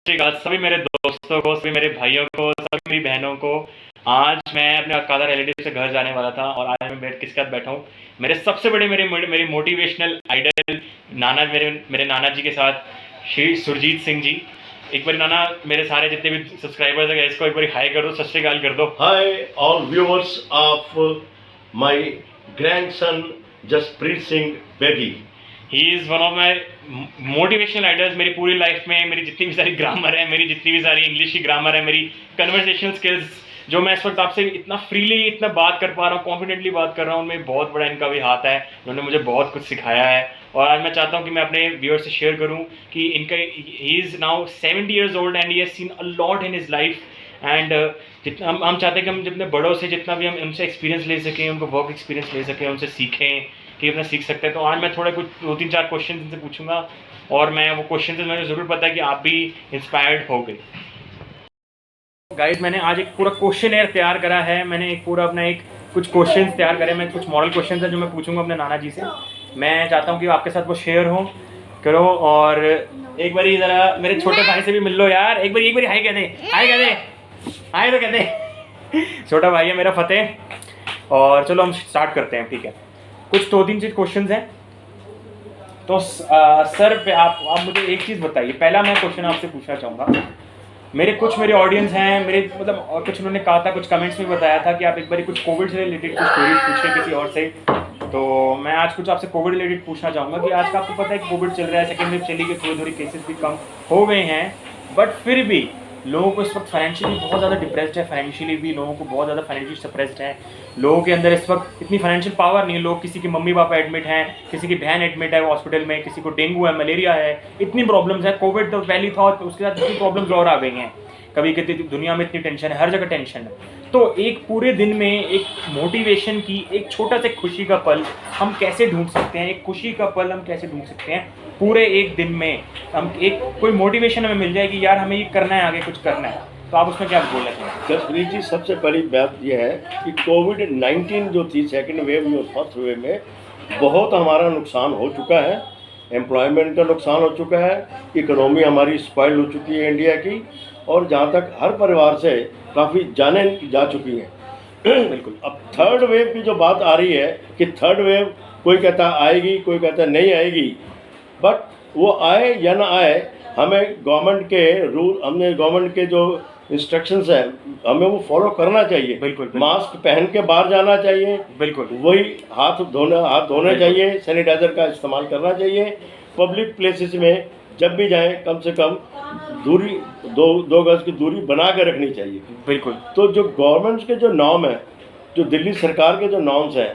श्री अकाल सभी मेरे दोस्तों को, सभी मेरे भाइयों को, सभी मेरी बहनों को। आज मैं अपने अकादर रिलेटिव से घर जाने वाला था और आज मैं किसके साथ बैठा हूँ? मेरे सबसे बड़े मेरे मोटिवेशनल आइडल नाना, मेरे नाना जी के साथ, श्री सुरजीत सिंह जी। एक बार नाना, मेरे सारे जितने भी सब्सक्राइबर्स है इसको एक बार हाई कर दो, सत श्री अकाल कर दो। Hi, all viewers of my grandson Jaspreet Singh Bedi. He is one of my motivational idols. मेरी पूरी लाइफ में मेरी जितनी भी सारी ग्रामर है, मेरी जितनी भी सारी इंग्लिश की ग्रामर है, मेरी कन्वर्सेशनल स्किल्स जो मैं इस वक्त आपसे इतना फ्रीली इतना बात कर पा रहा हूँ, कॉन्फिडेंटली बात कर रहा हूँ, उनमें बहुत बड़ा इनका भी हाथ है। उन्होंने मुझे बहुत कुछ सिखाया है और आज मैं चाहता हूँ कि मैं अपने व्यूअर्स से शेयर करूँ कि इनका he is now 70 years old and he has seen a lot in his life. And जितना हम चाहते हैं कि हम जितने बड़ों से जितना भी हम उनसे एक्सपीरियंस ले सकें, उनको वर्क एक्सपीरियंस ले सकें, उनसे सीखें कि अपना सीख सकते हैं। तो आज मैं थोड़ा कुछ 2-3-4 क्वेश्चन इनसे पूछूंगा और मैं वो क्वेश्चन से मुझे ज़रूर पता है कि आप भी इंस्पायर्ड हो गए। गाइड, मैंने आज एक पूरा क्वेश्चन एयर तैयार करा है। मैंने एक पूरा अपना एक कुछ क्वेश्चन तैयार करे। मैं कुछ मॉरल क्वेश्चन है जो मैं पूछूंगा अपने नाना जी से। मैं चाहता हूँ कि आपके साथ वो शेयर हो करो। और एक बारी ज़रा मेरे छोटे भाई से भी मिल लो यार। एक बारी हाई कह दे, हाई कह दे, हाई तो कह दे। छोटा भाई है मेरा फतेह। और चलो हम स्टार्ट करते हैं, ठीक है? कुछ 2-3 चीज क्वेश्चन हैं। तो सर पे आप मुझे एक चीज़ बताइए। पहला मैं क्वेश्चन आपसे पूछना चाहूँगा। मेरे ऑडियंस हैं, मेरे मतलब और कुछ उन्होंने कहा था, कुछ कमेंट्स में बताया था कि आप एक बार कुछ कोविड से रिलेटेड कुछ स्टोरीज पूछे किसी और से। तो मैं आज कुछ आपसे कोविड रिलेटेड पूछना चाहूँगा कि आज का आपको पता है कि कोविड चल रहा है, सेकेंड वेव चली गई, थोड़ी केसेस भी कम हो गए हैं, बट फिर भी लोगों को इस वक्त फाइनेंशियली बहुत ज़्यादा डिप्रेस्ड है। फाइनेंशियली भी लोगों को बहुत ज़्यादा फाइनेंशियली सप्रेस्ड है। लोगों के अंदर इस वक्त इतनी फाइनेंशियल पावर नहीं है। लोग, किसी के मम्मी पापा एडमिट हैं, किसी की बहन एडमिट है हॉस्पिटल में, किसी को डेंगू है, मलेरिया है, इतनी प्रॉब्लम्स है। कोविड तो पहली था, तो उसके साथ इतनी प्रॉब्लम्स और आ गई हैं। कभी कितनी दुनिया में इतनी टेंशन है, हर जगह टेंशन है। तो एक पूरे दिन में एक मोटिवेशन की एक छोटा सा खुशी का पल हम कैसे ढूंढ सकते हैं? एक खुशी का पल हम कैसे ढूंढ सकते हैं पूरे एक दिन में? हम एक कोई मोटिवेशन हमें मिल जाए कि यार हमें ये करना है, आगे कुछ करना है, तो आप उसमें क्या बोलना चाहेंगे? जसप्रीत जी, सबसे पहली बात यह है कि कोविड-19 जो थी सेकंड वेव में, फर्स्ट वेव में बहुत हमारा नुकसान हो चुका है। एम्प्लॉयमेंट का नुकसान हो चुका है, इकोनॉमी हमारी स्पॉइल हो चुकी है इंडिया की, और जहाँ तक हर परिवार से काफ़ी जानें जा चुकी हैं। बिल्कुल। अब थर्ड वेव की जो बात आ रही है कि थर्ड वेव कोई कहता आएगी, कोई कहता नहीं आएगी, बट वो आए या ना आए, हमें गवर्नमेंट के रूल, हमने गवर्नमेंट के जो इंस्ट्रक्शंस है हमें वो फॉलो करना चाहिए। बिल्कुल। मास्क पहन के बाहर जाना चाहिए, बिल्कुल। वही हाथ धोने चाहिए, सैनिटाइजर का इस्तेमाल करना चाहिए। पब्लिक प्लेसेस में जब भी जाएं कम से कम दूरी, दो गज की दूरी बना के रखनी चाहिए। बिल्कुल। तो जो गवर्नमेंट के जो नॉर्म है, जो दिल्ली सरकार के जो नॉर्म्स हैं,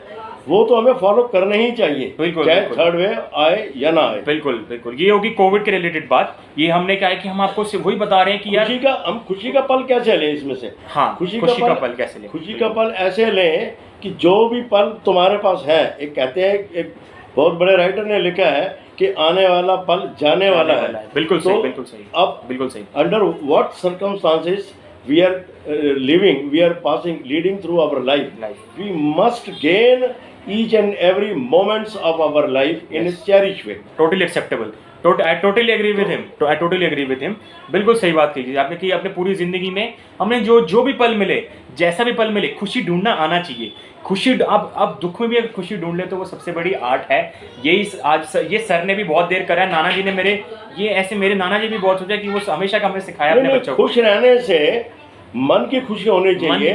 वो तो हमें फॉलो करने ही चाहिए, चाहे थर्ड वेव आए या ना आए। बिल्कुल। ये होगी कोविड के रिलेटेड बात। ये हमने क्या है कि हम आपको वही बता रहे हैं कि यार हम खुशी का पल कैसे लें इसमें से? हाँ, खुशी का पल कैसे लें? खुशी का पल ऐसे लें कि जो भी पल तुम्हारे पास है, एक कहते हैं, एक बहुत बड़े राइटर ने लिखा है कि आने वाला पल जाने वाला है। बिल्कुल सही, बिल्कुल सही। अब बिल्कुल सही। Under what circumstances we are living, we are leading through our life. We must gain each and every moments of our life in a cherished way. Totally acceptable. I totally agree with him. I totally agree with him. बिल्कुल सही बात कीजिए आपने कि अपने पूरी जिंदगी में हमने जो भी पल मिले, जैसा भी पल मिले, खुशी ढूंढना आना चाहिए। खुशी, अब दुख में भी अगर खुशी ढूंढ ले तो वो सबसे बड़ी आर्ट है। यही आज ये सर ने भी बहुत देर करा है, नाना जी ने मेरे नाना जी भी बहुत सोचा कि वो हमेशा का हमें सिखाया अपने बच्चों को। खुश रहने से मन की खुशी होनी चाहिए,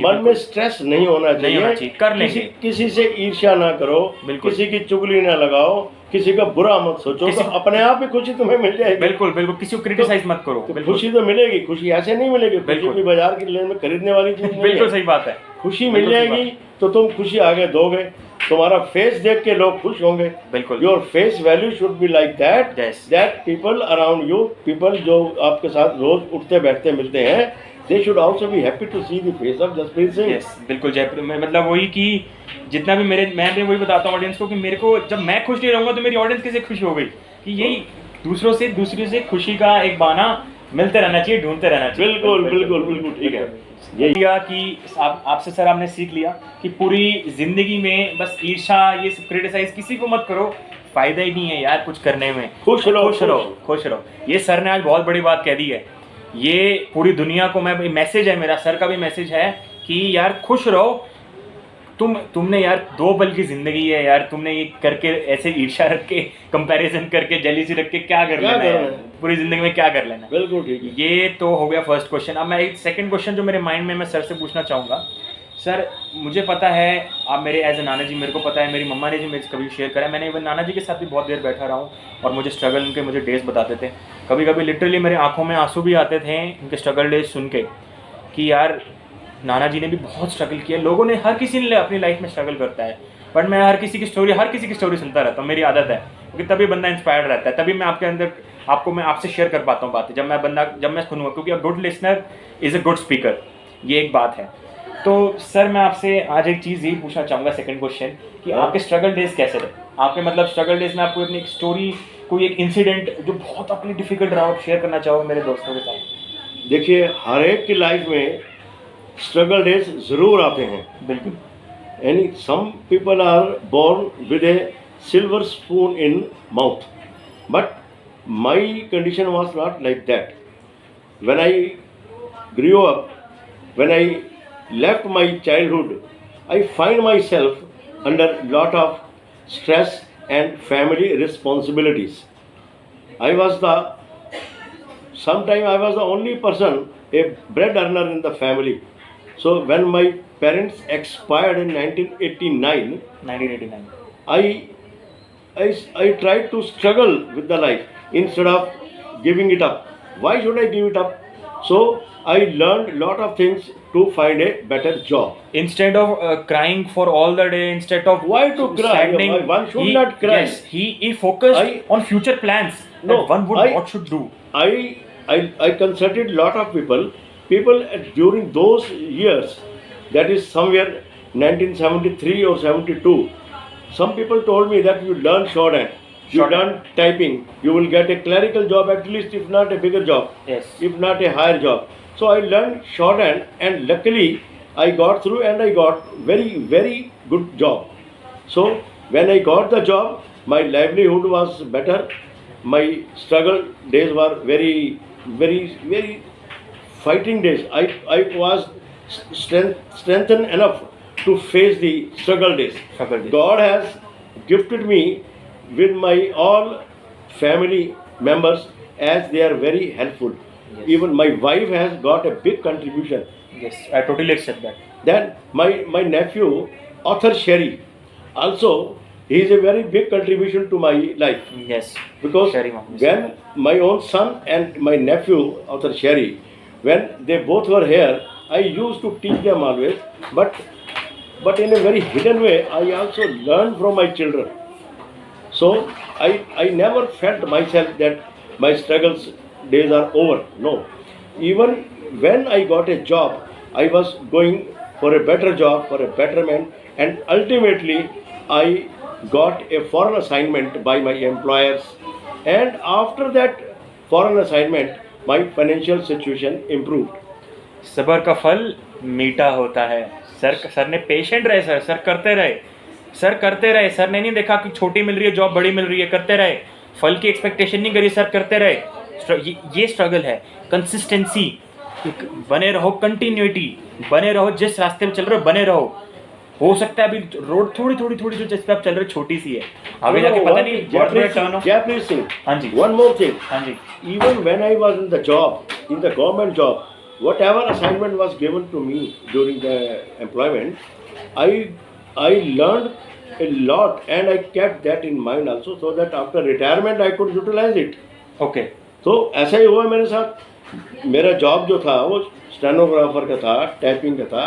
मन में स्ट्रेस नहीं होना चाहिए। कर लेंगे। किसी से ईर्ष्या ना करो, किसी की चुगली ना लगाओ, किसी का बुरा मत सोचो, तो अपने आप ही खुशी तुम्हें मिल जाएगी। बिल्कुल। किसी को क्रिटिसाइज मत करो। खुशी तो मिलेगी। खुशी ऐसे नहीं मिलेगी, खुशी भी बाजार की लेन में खरीदने वाली चीज नहीं है। बिल्कुल सही बात है। खुशी मिल जाएगी तो तुम खुशी आगे दोगे, तुम्हारा फेस देख के लोग खुश होंगे। बिल्कुल। Your face value should be like that people around you, people जो आपके साथ रोज उठते बैठते मिलते हैं, they should also be happy to see the face of Jaspreet Singh. Yes, बिल्कुल जयपुर में, मतलब वही कि जितना भी मैं वही बताता हूँ ऑडियंस को कि मेरे को जब मैं खुश नहीं रहूँगा तो मेरी ऑडियंस कैसे खुश हो गई? कि यही दूसरे से खुशी का एक बहाना मिलते रहना चाहिए, ढूंढते रहना चाहिए। बिल्कुल ठीक है। यही कि आपसे सर आपने सीख लिया कि पूरी जिंदगी में बस ईर्ष्या, ये सब क्रिटिसाइज किसी को मत करो। फायदा ही नहीं है यार कुछ करने में। खुश रहो, खुश रहो, खुश रहो। ये सर ने आज बहुत बड़ी बात कह दी है। ये पूरी दुनिया को मैं मैसेज है, मेरा सर का भी मैसेज है कि यार खुश रहो। तुमने यार 2 पल की जिंदगी है यार, तुमने ये करके ऐसे ईर्ष्या रख के, कंपैरिजन करके, जेलिसी रख के क्या कर लेना है पूरी जिंदगी में, क्या कर लेना। बिल्कुल ठीक है। ये तो हो गया फर्स्ट क्वेश्चन। अब मैं एक सेकंड क्वेश्चन जो मेरे माइंड में मैं सर से पूछना चाहूँगा। सर मुझे पता है आप मेरे एज ए नाना जी, मेरे को पता है, मेरी मम्मा ने जी मेरे कभी शेयर करा, मैंने इवन नाना जी के साथ भी बहुत देर बैठा रहा हूँ और मुझे स्ट्रगल उनके मुझे डेज बताते थे। कभी कभी लिटरली मेरे आंखों में आंसू भी आते थे उनके स्ट्रगल डेज सुन के कि यार नाना जी ने भी बहुत स्ट्रगल किया। लोगों ने, हर किसी ने अपनी लाइफ में स्ट्रगल करता है, बट मैं हर किसी की स्टोरी सुनता रहता हूँ, मेरी आदत है, क्योंकि तभी बंदा इंस्पायर्ड रहता है, तभी मैं आपसे शेयर कर पाता हूँ बातें, जब मैं सुनूंगा, क्योंकि a good listener is a good speaker, ये एक बात है। तो सर मैं आपसे आज एक चीज़ यही पूछना चाहूँगा, सेकंड क्वेश्चन, कि आपके स्ट्रगल डेज कैसे रहे? आपके मतलब स्ट्रगल डेज में आपको अपनी एक स्टोरी, कोई एक इंसिडेंट जो बहुत अपनी डिफिकल्ट रहा आप शेयर करना चाहो मेरे दोस्तों के साथ? देखिए, हर एक की लाइफ में स्ट्रगल डेज ज़रूर आते हैं। बिल्कुल। यानी some people are born with a silver spoon in mouth, but my condition was not like that. When I grew up, when I left my childhood, I find myself under lot of stress and family responsibilities. Sometime I was the only person, a bread earner in the family. So when my parents expired in 1989, I tried to struggle with the life instead of giving it up. Why should I give it up? So I learned a lot of things to find a better job. Instead of crying for all the day, instead of Why to cry? saddening, One should not cry. Yes, he focused on future plans. What should do. I consulted a lot of people during those years, that is somewhere 1973 or 72. Some people told me that you learn shorthand, you learn typing, you will get a clerical job at least, if not a bigger job, Yes. if not a higher job. So I learned shorthand, and luckily I got through and I got very, very good job. So when I got the job, my livelihood was better. My struggle days were very, very, very fighting days. I was strengthened enough to face the struggle days. God has gifted me with my all family members, as they are very helpful. Yes. Even my wife has got a big contribution. Yes, I totally accept that. Then my nephew, Arthur Sherry, also he is a very big contribution to my life. Yes. Because Sherry mom, yes. when my own son and my nephew, Arthur Sherry, when they both were here, I used to teach them always, but in a very hidden way, I also learned from my children. So I never felt myself that my struggles days are over. No. Even when I got a job, I was going for a better job, for a betterment, and ultimately I got a foreign assignment by my employers. And after that foreign assignment, my financial situation improved. सबर का फल मीठा होता है। Sir ने patient रहे, sir करते रहे। सर ने नहीं देखा कि छोटी मिल रही है जॉब, बड़ी मिल रही है, करते रहे। फल की एक्सपेक्टेशन नहीं करी, सर करते रहे। ये स्ट्रगल है, कंसिस्टेंसी, बने रहो, कंटिन्यूटी, बने रहो, जिस रास्ते में चल रहे हो बने रहो। हो सकता है अभी रोड थोड़ी जो जिस पे आप चल रहे छोटी सी है, आगे जाके पता नहीं बहुत बड़ा टर्न हो। Japanese thing. हाँ जी। One more thing. हाँ जी। Even when I was in the job, in the government job, whatever assignment was given to me during the employment, I learned a lot, and I kept that in mind also, so that after retirement I could utilize it. Okay. तो ऐसा ही हुआ मेरे साथ। मेरा job जो था वो stenographer का था, टाइपिंग का था,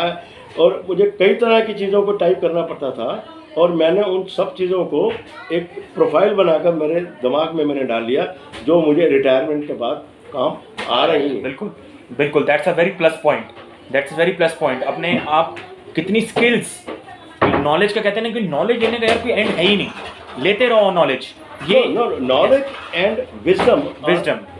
और मुझे कई तरह की चीज़ों को टाइप करना पड़ता था, और मैंने उन सब चीज़ों को एक प्रोफाइल बनाकर मेरे दिमाग में मैंने डाल लिया, जो मुझे रिटायरमेंट के बाद काम आ रही है। बिल्कुल, that's a very plus point. अपने आप कितनी स्किल्स, नॉलेज का कहते हैं ना कि नॉलेज लेने का यार कोई एंड है ही नहीं, लेते रहो नॉलेज। ये knowledge and wisdom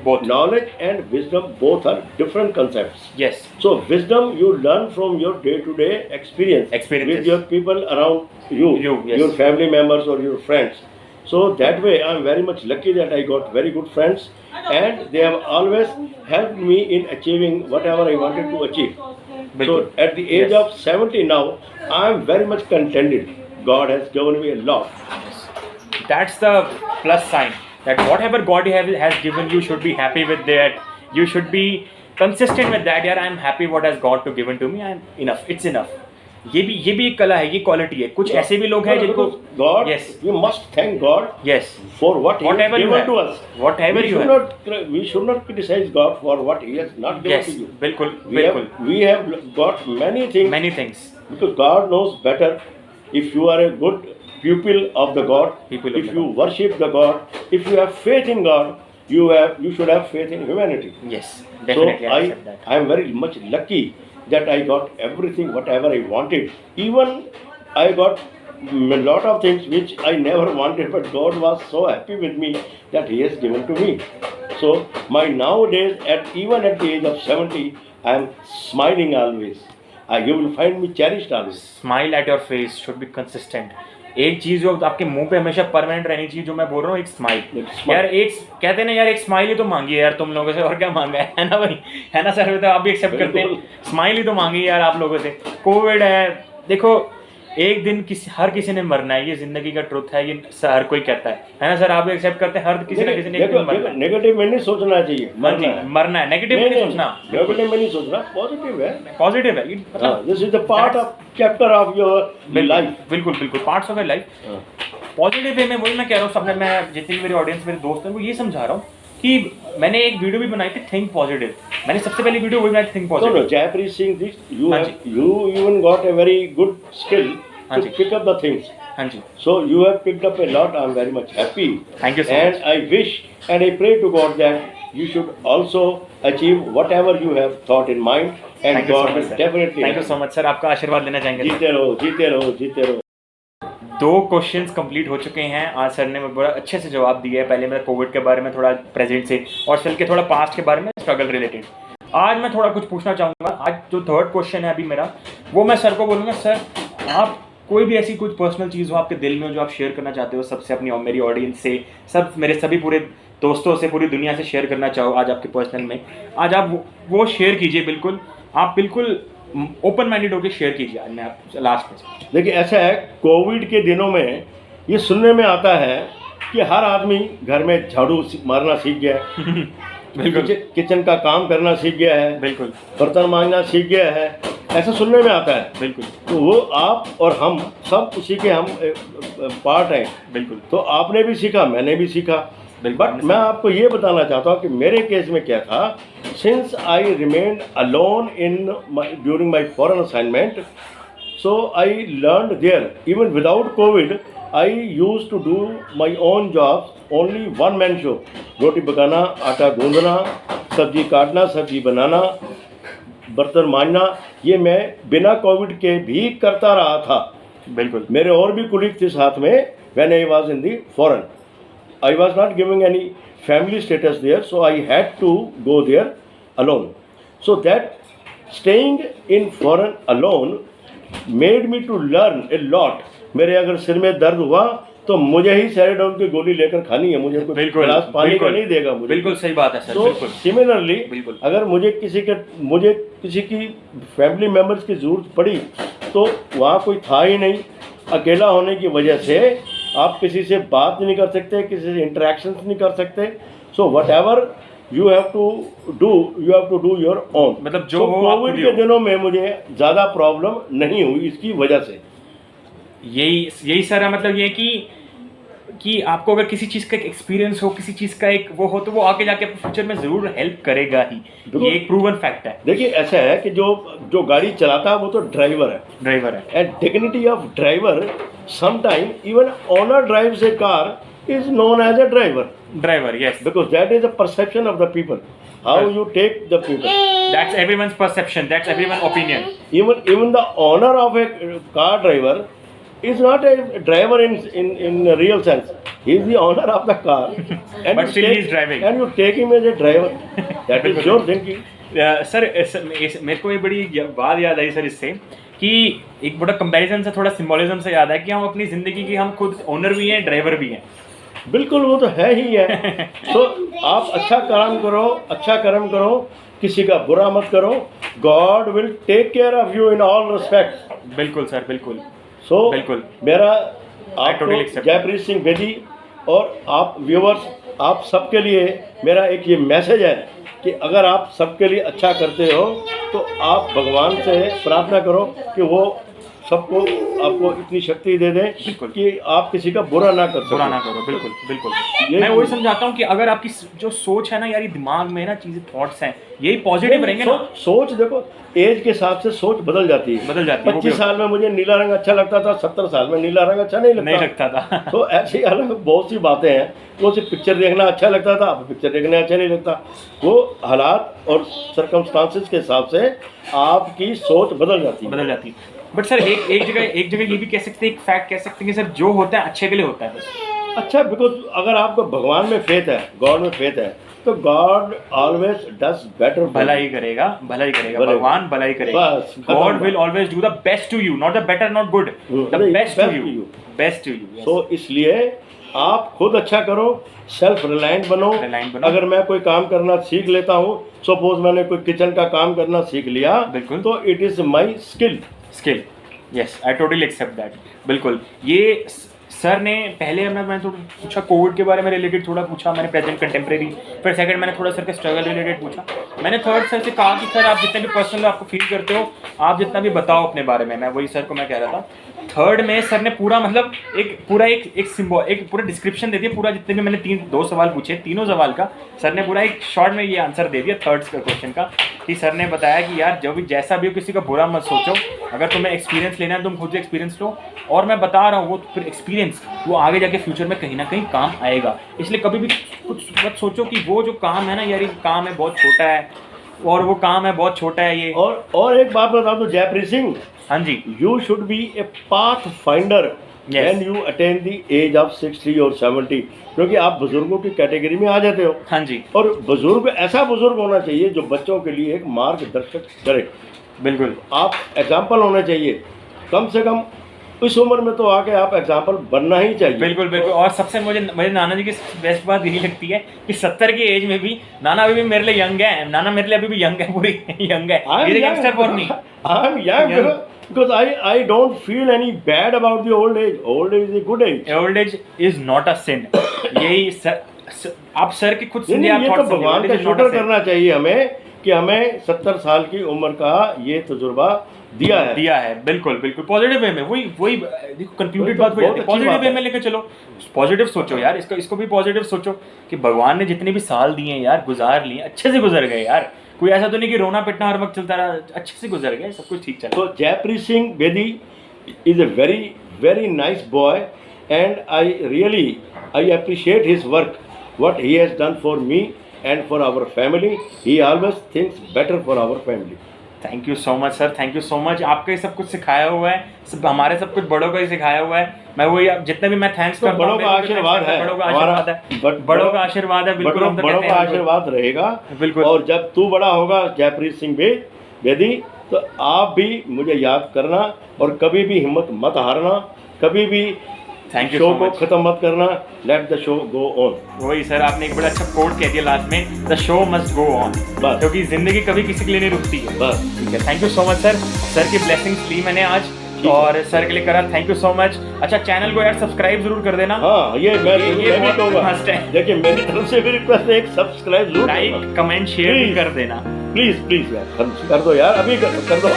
both. Knowledge and wisdom both are different concepts. Yes. So wisdom you learn from your day-to-day experiences with your people around you, yes. your family members or your friends. So that way I am very much lucky that I got very good friends, and they have always helped me in achieving whatever I wanted to achieve. So बिल्कुल at the age Yes. of 70 now, I am very much contented. God has given me a lot. That's the plus sign, that whatever God has given you should be happy with that. You should be consistent with that. यार, I'm happy what has God to given to me. I'm enough. It's enough. ये भी एक कला है, ये quality है. कुछ ऐसे भी लोग हैं जिनको God, Yes. we must thank God yes for what He has whatever you given have, to us. whatever we you should have. we should not criticize God for what He has not given Yes, to you. बिल्कुल We have, बिल्कुल. we have got many things, Many things. because God knows better. If you are a good pupil of the God, Pupil of if the you worship the God, if you have faith in God, you should have faith in humanity. Yes, So definitely I accept that. I am very much lucky that I got everything whatever I wanted. Even I got a lot of things which I never wanted, but God was so happy with me that He has given to me. So my nowadays, even at the age of 70, I am smiling always. You will find me cherished always. Smile at your face should be consistent. एक चीज जो आपके मुंह पे हमेशा permanent रहनी चाहिए, जो मैं बोल रहा हूँ, एक स्माइल. एक smile. यार एक कहते हैं ना यार, एक स्माइल ही तो मांगी है यार तुम लोगों से, और क्या मांगा है ना भाई, है ना सर? तो आप भी एक्सेप्ट करते हैं, स्माइल ही तो मांगी यार आप लोगों से. कोविड है, देखो एक दिन हर किसी ने मरना है, ये जिंदगी का ट्रुथ है, ये हर कोई कहता है ना सर? आप भी एक्सेप्ट करते हैं, हर किसी ना किसी ने एक दिन मरना है. नेगेटिव में नहीं सोचना चाहिए. हाँ जी, मरना है. नेगेटिव नहीं सोचना, नेगेटिव में नहीं सोचना, पॉजिटिव है. पॉजिटिव है. This is the part of chapter of your life. बिल्कुल बिल्कुल parts of your life. Positive way में वही मैं कह रहा हूँ सबने, मैं जितनी भी मेरी ऑडियंस मेरे दोस्त हैं वो ये समझा रहा हूँ कि मैंने एक वीडियो भी बनाई थी, थिंक पॉजिटिव. मैंने सबसे पहली वीडियो वही बनाई थी, think No, positive. no, Jayapri saying this, हाँ you even got a very good skill हाँ to जी. pick up the things. हाँ जी, So you have picked up a lot. I'm very much happy. Thank you so And much. I wish and I pray to God that you should also achieve whatever you have thought in mind, and thank you so God much will sir. definitely thank you help. So much sir, आपका आशीर्वाद लेना चाहेंगे. जीते रहो, जीते रहो, जीते रहो. 2 क्वेश्चंस कंप्लीट हो चुके हैं. आज सर ने बड़ा अच्छे से जवाब दिए हैं. पहले मैं कोविड के बारे में थोड़ा प्रेजेंट से, और फिर के थोड़ा पास्ट के बारे में, स्ट्रगल रिलेटेड. आज मैं थोड़ा कुछ पूछना चाहूँगा. आज जो 3rd क्वेश्चन है अभी मेरा, वो मैं सर को बोलूँगा, सर आप कोई भी ऐसी कुछ पर्सनल चीज़ हो आपके दिल में जो आप शेयर करना चाहते हो सबसे, अपनी और मेरी ऑडियंस से, सब मेरे सभी पूरे दोस्तों से, पूरी दुनिया से शेयर करना चाहो आज आपके पर्सनल में, आज आप वो शेयर कीजिए. बिल्कुल आप बिल्कुल ओपन माइंडेड होकर शेयर कीजिए. आज मैं आप लास्ट में, देखिए ऐसा है, कोविड के दिनों में ये सुनने में आता है कि हर आदमी घर में झाड़ू मारना सीख गया है, बिल्कुल किचन का काम करना सीख गया है, बिल्कुल बर्तन मांजना सीख गया है, ऐसा सुनने में आता है. बिल्कुल तो वो आप और हम सब उसी के हम पार्ट हैं. बिल्कुल तो आपने भी सीखा, मैंने भी सीखा. बिल्कुल. बट मैं आपको ये बताना चाहता हूँ कि मेरे केस में क्या था. Since I remained alone in during my foreign assignment, so I learn there. Even without COVID I use to do my own jobs, only one man show. रोटी पकाना, आटा गूंदना, सब्जी काटना, सब्जी बनाना, बर्तन मांजना, ये मैं बिना कोविड के भी करता रहा था. बिल्कुल मेरे और भी कुलीग थे साथ में. When I was in the foreign, I was not giving any family status there, so I had to go there alone. So that staying in foreign alone made me to learn a lot. मेरे अगर सिर में दर्द हुआ तो मुझे ही सेरेडोन की गोली लेकर खानी है, मुझे कोई बिल्कुल गिलास पानी का बिल्कुल नहीं देगा मुझे. बिल्कुल सही बात है सर. तो बिल्कुल सिमिलरली बिल्कुल. अगर मुझे किसी की फैमिली मेम्बर्स की ज़रूरत पड़ी तो वहाँ कोई था ही नहीं. अकेला होने की वजह से आप किसी से बात नहीं कर सकते, किसी से इंटरेक्शंस नहीं कर सकते. So whatever you have to do your own. मतलब जो हो आप कोविड खुद ही के हो. दिनों में मुझे ज़्यादा प्रॉब्लम नहीं हुई इसकी वजह से. यही सर है. मतलब ये कि आपको अगर किसी चीज़ का एक एक्सपीरियंस हो, किसी चीज़ का एक वो हो, तो वो आगे जाके फ्यूचर में ज़रूर हेल्प करेगा ही. ये एक प्रूवन फैक्ट है. देखिए ऐसा है कि जो गाड़ी चलाता है वो तो ड्राइवर है. ड्राइवर है. And dignity of driver, sometime even owner drives a car is known as a driver, driver yes. because that is a perception of the people, how Yes. you take the people. That's everyone's perception, that's everyone opinion. Even the owner of a car driver is not a driver in real sense. He is the owner of the car, and But you still take- he is driving. and you take him as a driver. That is your thinking. Sir मेरे को एक बड़ी बात याद आई sir इससे, कि एक बड़ा कंपैरिजन से, थोड़ा सिंबोलिज्म से याद है कि हम अपनी ज़िंदगी की हम खुद ओनर भी हैं, ड्राइवर भी हैं. बिल्कुल वो तो है ही है। तो आप अच्छा कर्म करो, किसी का बुरा मत करो। God will take care of you in all respect. बिल्कुल सर, बिल्कुल। सो बिल्कुल। मेरा totally आपको accept जयप्रीत सिंह बेदी और आप व्यूवर्स, आप सबके लिए मेरा एक ये मैसेज है कि अगर आप सबके लिए अच्छा करते हो तो आप भगवान से प्रार्थना करो कि वो सबको आपको इतनी शक्ति दे दें बिल्कुल। कि आप किसी का बुरा ना कर सको। बुरा ना करो, बिल्कुल बिल्कुल। ये मैं वही समझाता हूँ कि अगर आपकी जो सोच है ना यार, ये दिमाग में ना चीजें, थॉट्स हैं, यही पॉजिटिव रहेंगे ना। सोच देखो, एज के हिसाब से सोच बदल जाती है। बदल जाती है। 25 साल में मुझे नीला रंग अच्छा लगता था, 70 साल में नीला रंग अच्छा नहीं लगता था। तो ऐसी अलग बहुत सी बातें हैं। वो सिर्फ पिक्चर देखना अच्छा लगता था, अब पिक्चर देखना अच्छा नहीं लगता। वो हालात और सर्कमस्टांसेस के हिसाब से आपकी सोच बदल जाती है। बट सर एक जगह ये भी कह सकते हैं, एक फैक्ट कह सकते हैं कि सर जो होता है अच्छे के लिए होता है बस। अच्छा, बिकॉज अगर आपको भगवान में फेथ है, गॉड में फेथ है, तो गॉड ऑलवेज डज बेटर। भला ही करेगा, भगवान भला ही करेगा। God will always do the best to you, not the better, not good, the best to you. So इसलिए आप खुद अच्छा करो, सेल्फ रिलायंट बनो। अगर मैं कोई काम करना सीख लेता हूँ, सपोज मैंने कोई किचन का काम करना सीख लिया, बिल्कुल, तो it is my skill. Yes, I totally accept that. बिल्कुल। ये सर ने पहले मैंने थोड़ा पूछा कोविड के बारे में रिलेटेड, थोड़ा पूछा मैंने प्रेजेंट कंटेम्प्रेरी। फिर सेकंड मैंने थोड़ा सर के स्ट्रगल रिलेटेड पूछा। मैंने थर्ड सर से कहा कि सर आप जितने भी पर्सनल आपको फील करते हो, आप जितना भी बताओ अपने बारे में। मैं वही सर को मैं कह रहा था। थर्ड में सर ने पूरा मतलब एक सिंबल, एक पूरा डिस्क्रिप्शन दे दिया, पूरा जितने भी मैंने 2 सवाल पूछे, तीनों सवाल का सर ने पूरा एक शॉर्ट में ये आंसर दे दिया थर्ड क्वेश्चन का। कि सर ने बताया कि यार जो भी जैसा भी हो, किसी का बुरा मत सोचो। अगर तुम्हें एक्सपीरियंस लेना है तुम खुद एक्सपीरियंस लो, और मैं बता रहा हूँ वो फिर एक्सपीरियंस वो आगे जाके फ्यूचर में कहीं ना कहीं काम आएगा। इसलिए कभी भी कुछ मत सोचो कि वो जो काम है ना यार, ये काम है बहुत छोटा है, और वो काम है बहुत छोटा है ये। और एक बात बता दो जयप्रीत सिंह, हाँ जी, you should be a path finder when you attain the age of 60 और 70, क्योंकि आप बुजुर्गों की कैटेगरी में आ जाते हो। हाँ जी। और बुजुर्ग ऐसा बुजुर्ग होना चाहिए जो बच्चों के लिए एक मार्गदर्शक करे। बिल्कुल, आप एग्जाम्पल होने चाहिए, कम से कम इस उम्र में तो आके आप एग्जाम्पल बनना ही चाहिए। बिल्कुल बिल्कुल। और सबसे मुझे नाना जी की बेस्ट बात यही लगती है कि 70 की एज में भी नाना अभी भी मेरे लिए यंग है। नाना मेरे लिए अभी भी यंग है, पूरी यंग है। Youngster for me. I am young because I don't feel any bad about the old age. Old age is a good age. Old age is not a sin. यही आप सर की खुद सुनिए। ये तो भगवान का शुक्र करना चाहिए हमें कि हमें 70 साल की उम्र का ये तजुर्बा दिया है। बिल्कुल बिल्कुल। पॉजिटिव वे में वही देखो, कंक्लूडेड बात वही पॉजिटिव वे में लेकर चलो। पॉजिटिव सोचो यार, इसको भी पॉजिटिव सोचो कि भगवान ने जितने भी साल दिए हैं यार, गुजार लिए, अच्छे से गुजर गए यार। कोई ऐसा तो नहीं कि रोना पिटना हर वक्त चलता रहा, अच्छे से गुजर गए, सब कुछ ठीक चला। तो Jaipreet Singh Bedi is a very nice boy and I appreciate his work, what he has done for me and for our family. He always thinks better for our family. Thank you so much sir, thank you so much. आपका ही सब कुछ सिखाया हुआ है, सब हमारे सब कुछ बड़ों का ही सिखाया हुआ है। मैं वही जितने भी मैं थैंक्स करता हूं, बड़ों का आशीर्वाद है, बड़ों का आशीर्वाद है, बिल्कुल बड़ों का आशीर्वाद रहेगा बिल्कुल। और जब तू बड़ा होगा जयप्रीत सिंह बेदी, तो आप भी मुझे याद करना और कभी भी हिम्मत मत हारना, कभी भी शो को खत्म मत करना। Let the show go on. वही सर, आपने एक बड़ा अच्छा कोट कह दिया लास्ट में, the show must go on, क्योंकि जिंदगी कभी किसी के लिए नहीं रुकती है। बस ठीक है, thank you so much sir. Sir की ब्लेसिंग्स ली मैंने आज और सर के लिए करा, थैंक यू सो मच। अच्छा, चैनल को यार सब्सक्राइब जरूर कर देना। हाँ, ये मस्ट है। देखिए मेरी तरफ से भी रिक्वेस्ट है, एक सब्सक्राइब जरूर, लाइक कमेंट शेयर भी कर देना, प्लीज यार कर दो यार, अभी कर दो।